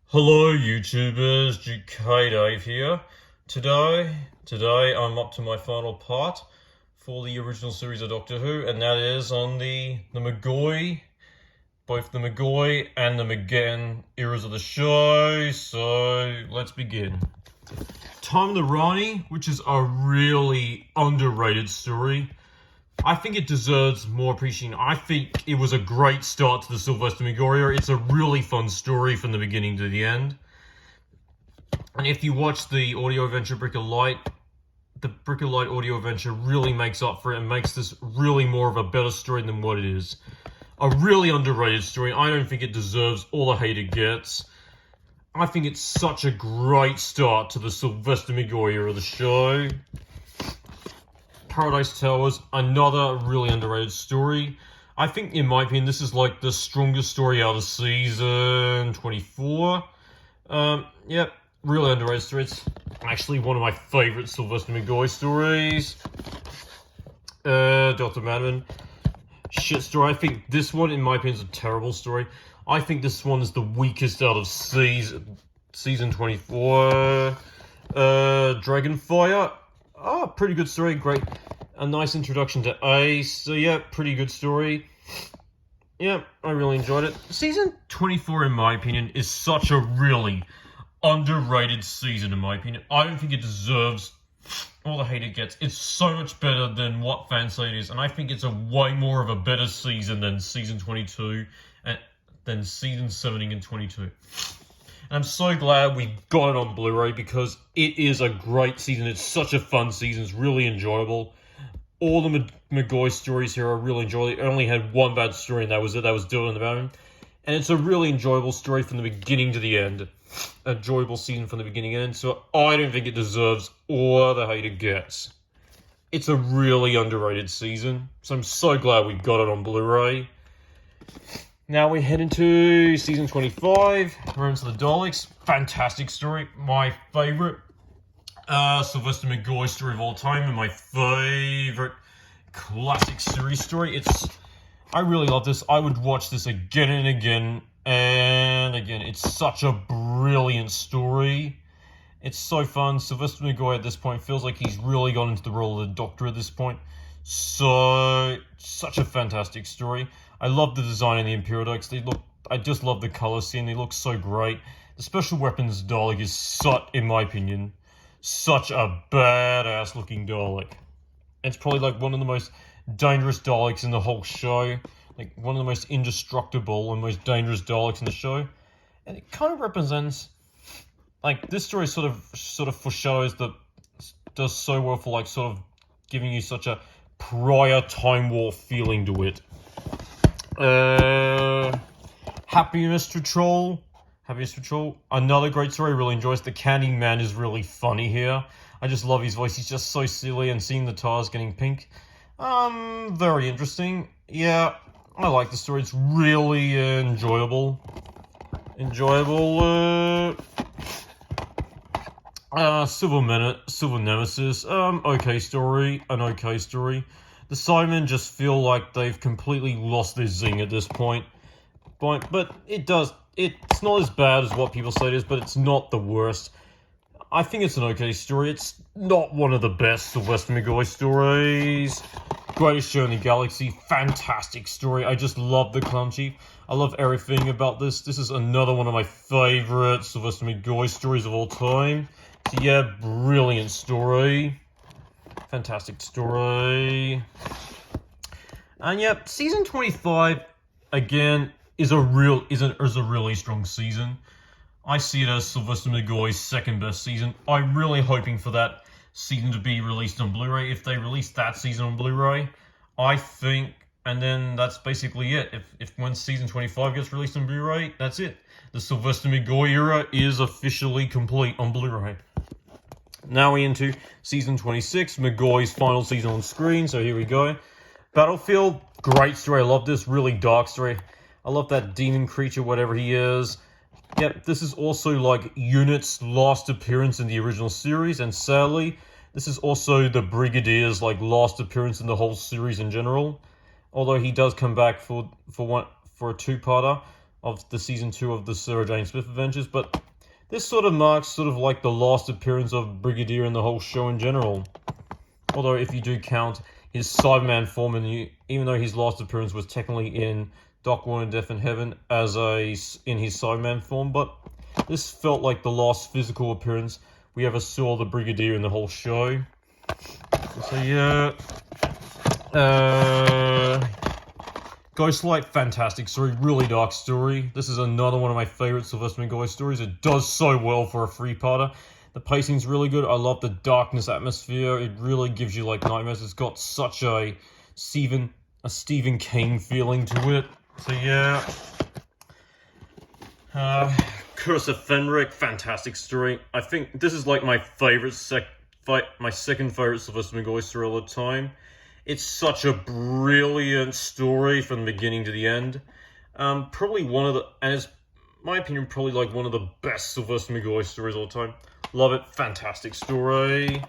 Hello YouTubers, McCoy Dave here. Today I'm up to my final part for the original series of Doctor Who, and that is on the McCoy, both the McCoy and the McGann eras of the show. So let's begin. Time of the Rani, which is a really underrated story. I think it deserves more appreciation. I think it was a great start to the Sylvester McCoy era. It's a really fun story from the beginning to the end. And if you watch the audio adventure Brick of Light, the Brick of Light audio adventure really makes up for it and makes this really more of a better story than what it is. A really underrated story. I don't think it deserves all the hate it gets. I think it's such a great start to the Sylvester McCoy era of the show. Paradise Towers, another really underrated story. I think, in my opinion, this is like the strongest story out of season 24. Yep, really underrated story. It's actually one of my favorite Sylvester McCoy stories. Dr. Madman. Shit story. I think this one, in my opinion, is a terrible story. I think this one is the weakest out of season 24. Dragonfire. Oh, pretty good story. Great. A nice introduction to Ace. So, yeah, pretty good story. Yeah, I really enjoyed it. Season 24, in my opinion, is such a really underrated season, in my opinion. I don't think it deserves all the hate it gets. It's so much better than what fans say it is. And I think it's a way more of a better season than season 22 and than season 17 and 22. And I'm so glad we got it on Blu-ray because it is a great season. It's such a fun season. It's really enjoyable. All the McCoy stories here are really enjoyable. I only had one bad story, and that was it. That was Dylan and the Baron. And it's a really enjoyable story from the beginning to the end. A enjoyable season from the beginning to the end. So I don't think it deserves all the hate it gets. It's a really underrated season. So I'm so glad we got it on Blu-ray. Now we head into season 25, Romance of the Daleks. Fantastic story. My favourite Sylvester McCoy story of all time, and my favourite classic series story. I really love this. I would watch this again and again and again. It's such a brilliant story. It's so fun. Sylvester McCoy at this point feels like he's really gone into the role of the Doctor at this point. So, such a fantastic story. I love the design of the Imperial Daleks. I just love the color scheme. They look so great. The Special Weapons Dalek is in my opinion, such a badass looking Dalek. It's probably like one of the most dangerous Daleks in the whole show. Like one of the most indestructible and most dangerous Daleks in the show. And it kind of represents, like, this story sort of foreshadows does so well for like sort of giving you such a prior Time War feeling to it. Happy Mr. Troll. Another great story. I really enjoys. The Candy Man is really funny here. I just love his voice. He's just so silly, and seeing the tires getting pink. Very interesting. Yeah, I like the story. It's really enjoyable. Silver Nemesis. Okay story. An okay story. The Cybermen just feel like they've completely lost their zing at this point. But it's not as bad as what people say it is, but it's not the worst. I think it's an okay story. It's not one of the best Sylvester McCoy stories. Greatest show in the galaxy. Fantastic story. I just love the Clown Chief. I love everything about this. This is another one of my favorite Sylvester McCoy stories of all time. So yeah, brilliant story. Fantastic story. And yep, season 25 again is a really strong season. I see it as Sylvester McCoy's second best season. I'm really hoping for that season to be released on Blu-ray. If they release that season on Blu-ray, I think, and then that's basically it. If when season 25 gets released on Blu-ray, that's it. The Sylvester McCoy era is officially complete on Blu-ray. Now we're into season 26, McCoy's final season on screen, so here we go. Battlefield, great story. I love this, really dark story. I love that demon creature, whatever he is. Yep, this is also like Unit's last appearance in the original series, and sadly, this is also the Brigadier's like last appearance in the whole series in general. Although he does come back for a two-parter. of the season 2 of the Sarah Jane Smith Adventures, but this sort of marks sort of like the last appearance of Brigadier in the whole show in general. Although if you do count his Cyberman form, even though his last appearance was technically in Doc One Death in Heaven in his Cyberman form, but this felt like the last physical appearance we ever saw the Brigadier in the whole show. So yeah, Ghostlight, fantastic story, really dark story. This is another one of my favorite Sylvester McCoy stories. It does so well for a three-parter. The pacing's really good. I love the darkness atmosphere. It really gives you like nightmares. It's got such a Stephen King feeling to it. So yeah, Curse of Fenric, fantastic story. I think this is like my favorite my second favorite Sylvester McCoy story all the time. It's such a brilliant story from the beginning to the end. Probably one of the, and it's, my opinion, probably like one of the best Sylvester McCoy stories all the time. Love it, fantastic story.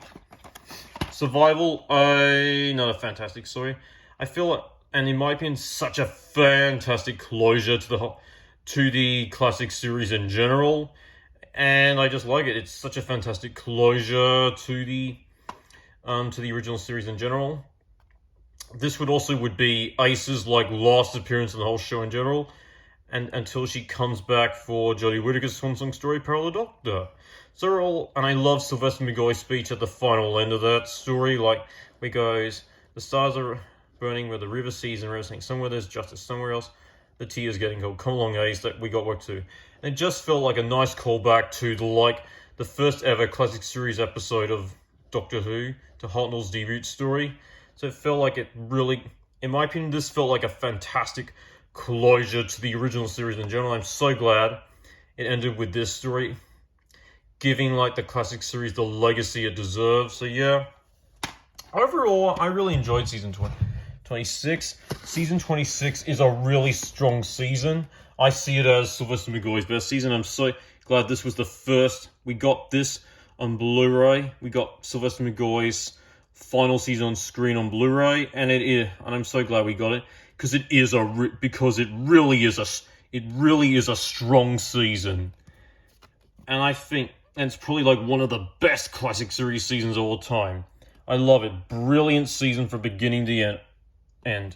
Survival, not a fantastic story. I feel like, and in my opinion, such a fantastic closure to the classic series in general. And I just like it. It's such a fantastic closure to the original series in general. This would be Ace's like last appearance in the whole show in general, and until she comes back for Jodie Whittaker's Swan Song story, Peril of the Doctor. So and I love Sylvester McCoy's speech at the final end of that story, like where he goes, "The stars are burning where the river sees and everything. Somewhere there's justice, somewhere else the tea is getting cold. Come along, Ace, that we got work to." And it just felt like a nice callback to the first ever classic series episode of Doctor Who, to Hartnell's debut story. So it felt like it really, in my opinion, this felt like a fantastic closure to the original series in general. I'm so glad it ended with this story, giving like the classic series the legacy it deserves. So yeah, overall, I really enjoyed season 26. Season 26 is a really strong season. I see it as Sylvester McCoy's best season. I'm so glad this was the first. We got this on Blu-ray. We got Sylvester McCoy's final season on screen on Blu-ray, and I'm so glad we got it, because it really is a strong season. And I think, and it's probably like one of the best classic series seasons of all time. I love it. Brilliant season from beginning to end.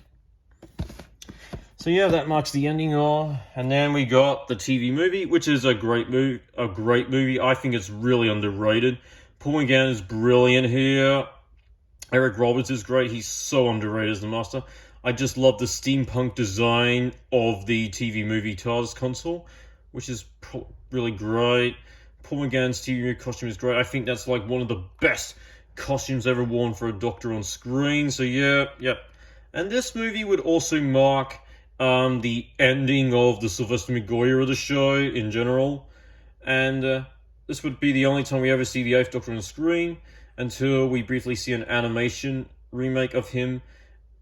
So yeah, that marks the ending of, and then we got the TV movie, which is a great movie. I think it's really underrated. Paul McGann is brilliant here. Eric Roberts is great. He's so underrated as the Master. I just love the steampunk design of the TV movie TARDIS console, which is really great. Paul McGann's TV movie costume is great. I think that's like one of the best costumes ever worn for a Doctor on screen. So yeah. And this movie would also mark the ending of the Sylvester McCoy era of the show in general. And this would be the only time we ever see the 8th Doctor on screen, until we briefly see an animation remake of him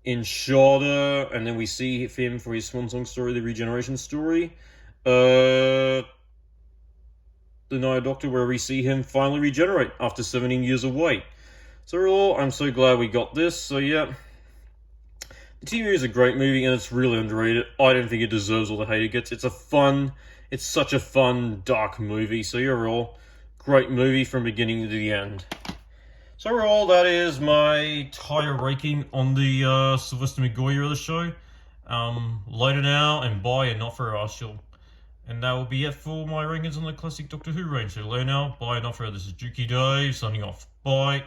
in Shudder, and then we see him for his Swan Song story, the Regeneration story. The Night Doctor, where we see him finally regenerate after 17 years of wait. So I'm so glad we got this. So yeah, the TV is a great movie, and it's really underrated. I don't think it deserves all the hate it gets. It's such a fun, dark movie. So overall, great movie from beginning to the end. So overall, that is my entire ranking on the Sylvester McCoy era of the show. Later now, and buy and not for us. And that will be it for my rankings on the classic Doctor Who range. So later now, buy and not for. This is Juki Dave, signing off. Bye.